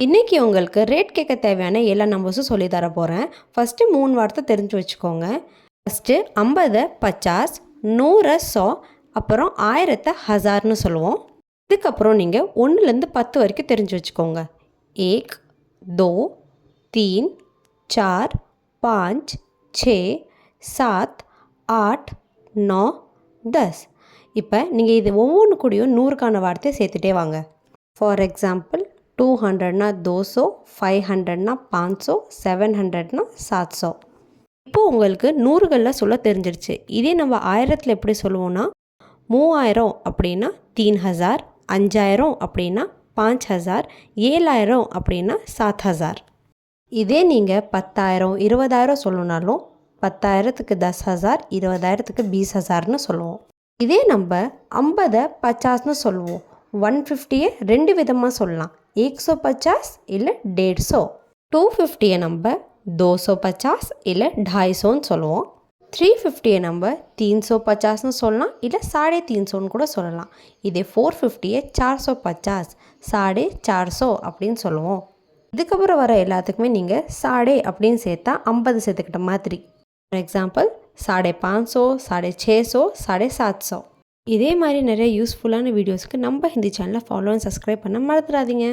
இன்றைக்கி உங்களுக்கு ரேட் கேட்க தேவையான எல்லா நம்பர்ஸும் சொல்லி தர போகிறேன். ஃபஸ்ட்டு 3 வார்த்தை தெரிஞ்சு வச்சுக்கோங்க. ஃபஸ்ட்டு 50 50, 100 100, அப்புறம் 1000 1000ன்னு சொல்லுவோம். இதுக்கப்புறம் நீங்கள் 1லேருந்து 10 வரைக்கும் தெரிஞ்சு வச்சுக்கோங்க. 1 2 3 4 5 6 7 8 9 10. இப்போ நீங்கள் இது ஒவ்வொன்று கூடயும் 100க்கான வார்த்தையை சேர்த்துட்டே வாங்க. ஃபார் எக்ஸாம்பிள் 200னா 200, 500னா 500, 700னா 700. இப்போது உங்களுக்கு நூறுகளில் சொல்ல தெரிஞ்சிருச்சு. இதே நம்ம 1000ல் எப்படி சொல்லுவோன்னா 3000 அப்படின்னா 3000, 5000 அப்படின்னா 5000, 7000 அப்படின்னா 7000. இதே நீங்கள் 10,000 20,000 சொல்லணுனாலும் 10,000க்கு 10,000, 20,000க்கு 20,000ன்னு சொல்லுவோம். இதே நம்ம 50 50ன்னு சொல்லுவோம். 150 ரெண்டு விதமாக சொல்லலாம். 150 இல்லை 150. 250 நம்ம 250 இல்லை 250ன்னு சொல்லுவோம். 350 நம்ம 350ன்னு சொல்லலாம், இல்லை 350ன்னு கூட சொல்லலாம். இதே 450 450, 450 அப்படின்னு சொல்லுவோம். இதுக்கப்புறம் வர எல்லாத்துக்குமே நீங்கள் சாடே அப்படின்னு சேர்த்தா 50 சேர்த்துக்கிட்ட மாதிரி. For example 550, 650, 750. இதே மாதிரி நிறைய யூஸ்ஃபுல்லான வீடியோஸ்க்கு நம்ம ஹிந்தி சேனலை ஃபாலோ அண்ட் சப்ஸ்கிரைப் பண்ண மறந்துடாதீங்க.